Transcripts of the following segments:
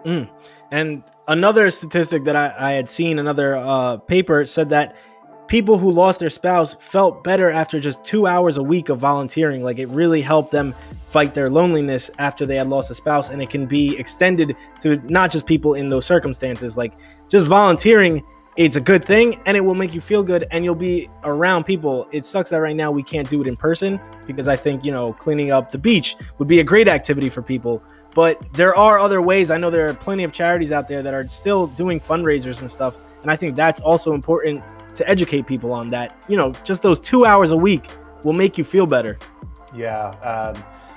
Mm. And another statistic that I had seen, another paper said that people who lost their spouse felt better after just 2 hours a week of volunteering. Like it really helped them fight their loneliness after they had lost a spouse. And it can be extended to not just people in those circumstances. Like just volunteering, it's a good thing and it will make you feel good and you'll be around people. It sucks that right now we can't do it in person because I think, cleaning up the beach would be a great activity for people. But there are other ways. I know there are plenty of charities out there that are still doing fundraisers and stuff. And I think that's also important to educate people on that. Just those 2 hours a week will make you feel better. Yeah,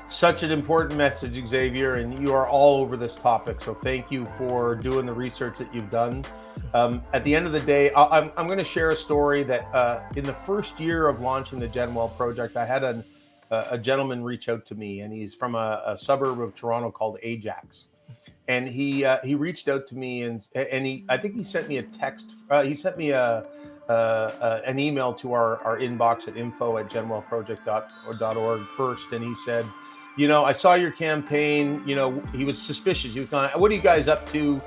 such an important message, Xavier, and you are all over this topic. So thank you for doing the research that you've done. At the end of the day, I'm going to share a story that in the first year of launching the Genwell Project, I had a gentleman reach out to me, and he's from a suburb of Toronto called Ajax. And he reached out to me, and I think he sent me a text. He sent me an email to our inbox at info@genwellproject.org first, and he said, I saw your campaign. He was suspicious. He was kind of, what are you guys up to?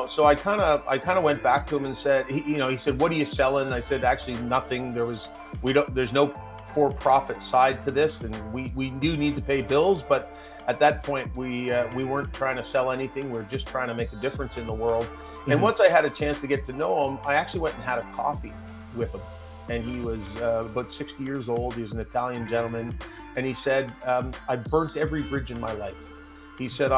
So I kind of went back to him and said, he said, what are you selling? I said, actually nothing. There's no for-profit side to this, and we do need to pay bills, but at that point we weren't trying to sell anything. We're just trying to make a difference in the world. Mm-hmm. And once I had a chance to get to know him, I actually went and had a coffee with him. And he was about 60 years old. He was an Italian gentleman. And he said, I burnt every bridge in my life. He said,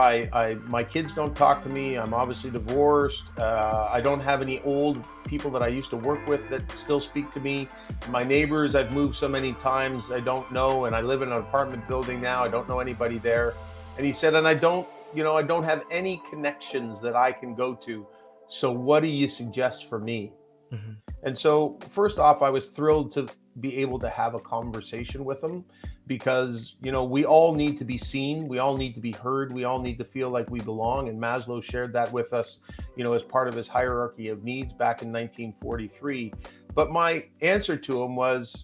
my kids don't talk to me. I'm obviously divorced. I don't have any old people that I used to work with that still speak to me. My neighbors, I've moved so many times, I don't know. And I live in an apartment building now. I don't know anybody there. And he said, and I don't have any connections that I can go to. So what do you suggest for me? Mm-hmm. And so first off, I was thrilled to be able to have a conversation with him because, we all need to be seen. We all need to be heard. We all need to feel like we belong. And Maslow shared that with us, as part of his hierarchy of needs back in 1943. But my answer to him was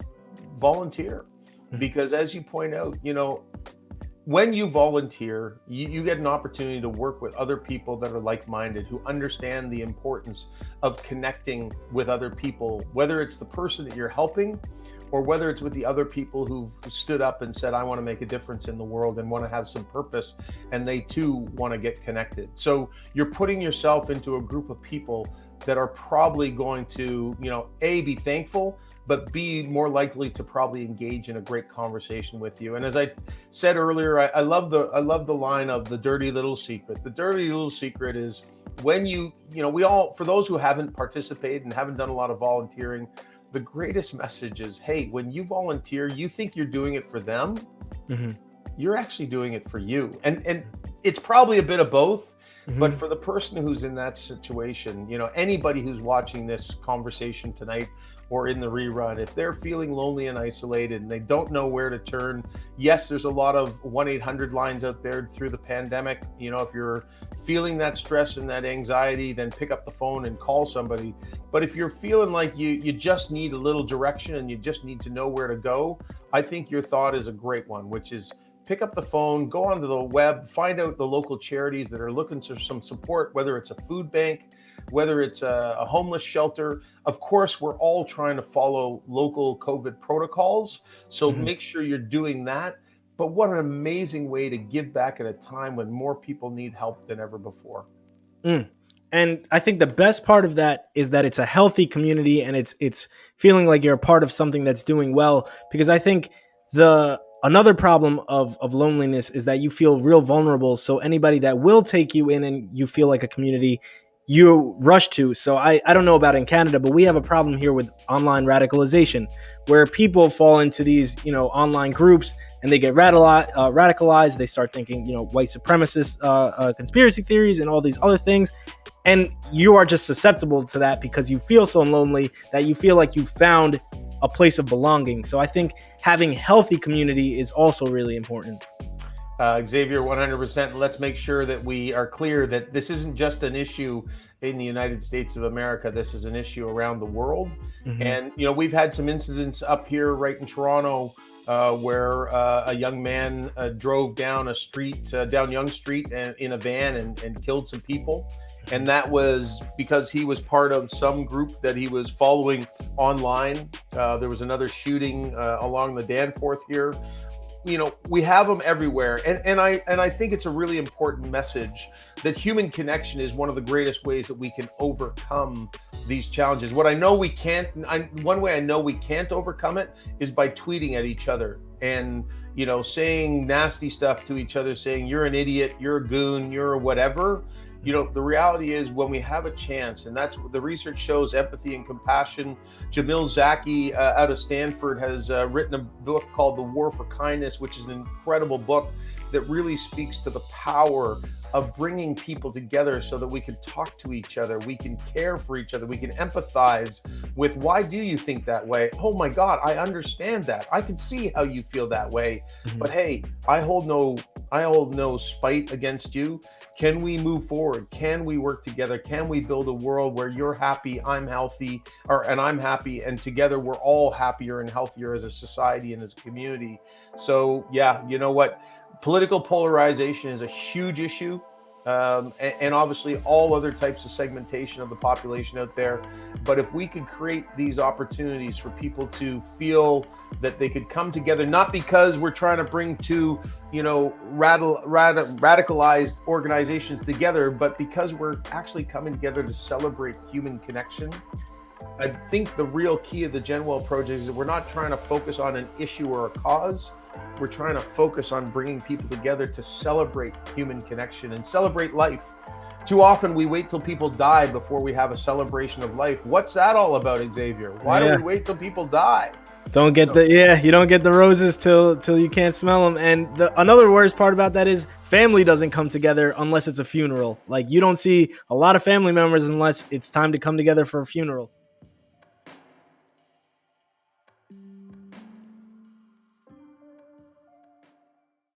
volunteer, because as you point out, when you volunteer, you get an opportunity to work with other people that are like-minded, who understand the importance of connecting with other people, whether it's the person that you're helping or whether it's with the other people who've stood up and said, I want to make a difference in the world and want to have some purpose, and they too want to get connected. So you're putting yourself into a group of people that are probably going to, A, be thankful, but be more likely to probably engage in a great conversation with you. And as I said earlier, I love the line of the dirty little secret. The dirty little secret is when we all, for those who haven't participated and haven't done a lot of volunteering, the greatest message is, hey, when you volunteer, you think you're doing it for them. Mm-hmm. You're actually doing it for you. And it's probably a bit of both. Mm-hmm. But for the person who's in that situation, anybody who's watching this conversation tonight or in the rerun, if they're feeling lonely and isolated and they don't know where to turn, yes, there's a lot of 1-800 lines out there through the pandemic. If you're feeling that stress and that anxiety, then pick up the phone and call somebody. But if you're feeling like you just need a little direction and you just need to know where to go, I think your thought is a great one, which is pick up the phone, go onto the web, find out the local charities that are looking for some support, whether it's a food bank, whether it's a homeless shelter. Of course, we're all trying to follow local COVID protocols. So make sure you're doing that. But what an amazing way to give back at a time when more people need help than ever before. And I think the best part of that is that it's a healthy community and it's feeling like you're a part of something that's doing well. Because I think another problem of loneliness is that you feel real vulnerable. So anybody that will take you in and you feel like a community, you rush to. So I don't know about in Canada, but we have a problem here with online radicalization, where people fall into these, online groups and they get radicalized. They start thinking, white supremacist conspiracy theories and all these other things. And you are just susceptible to that because you feel so lonely that you feel like you found a place of belonging. So I think having healthy community is also really important. Xavier, 100%. Let's make sure that we are clear that this isn't just an issue in the United States of America. This is an issue around the world. Mm-hmm. And, we've had some incidents up here right in Toronto where a young man drove down a street, down Young Street, in a van, and killed some people. And that was because he was part of some group that he was following online. There was another shooting along the Danforth here. We have them everywhere, and I think it's a really important message that human connection is one of the greatest ways that we can overcome these challenges. What I know we can't, one way I know we can't overcome it is by tweeting at each other and saying nasty stuff to each other, saying you're an idiot, you're a goon, you're a whatever. The reality is, when we have a chance, and that's what the research shows, empathy and compassion. Jamil Zaki out of Stanford has written a book called The War for Kindness, which is an incredible book that really speaks to the power of bringing people together so that we can talk to each other, we can care for each other, we can empathize with, why do you think that way? Oh my God, I understand that. I can see how you feel that way. Mhm. But hey, I hold no spite against you. Can we move forward? Can we work together? Can we build a world where you're happy, I'm healthy, and I'm happy, and together we're all happier and healthier as a society and as a community? So yeah, you know what? Political polarization is a huge issue. And obviously all other types of segmentation of the population out there. But if we could create these opportunities for people to feel that they could come together, not because we're trying to bring two, radicalized organizations together, but because we're actually coming together to celebrate human connection. I think the real key of the Genwell Project is that we're not trying to focus on an issue or a cause. We're trying to focus on bringing people together to celebrate human connection and celebrate life. Too often we wait till people die before we have a celebration of life. What's that all about, Xavier? Why do we wait till people die? Don't get you don't get the roses till you can't smell them. And another worst part about that is family doesn't come together unless it's a funeral. Like, you don't see a lot of family members unless it's time to come together for a funeral.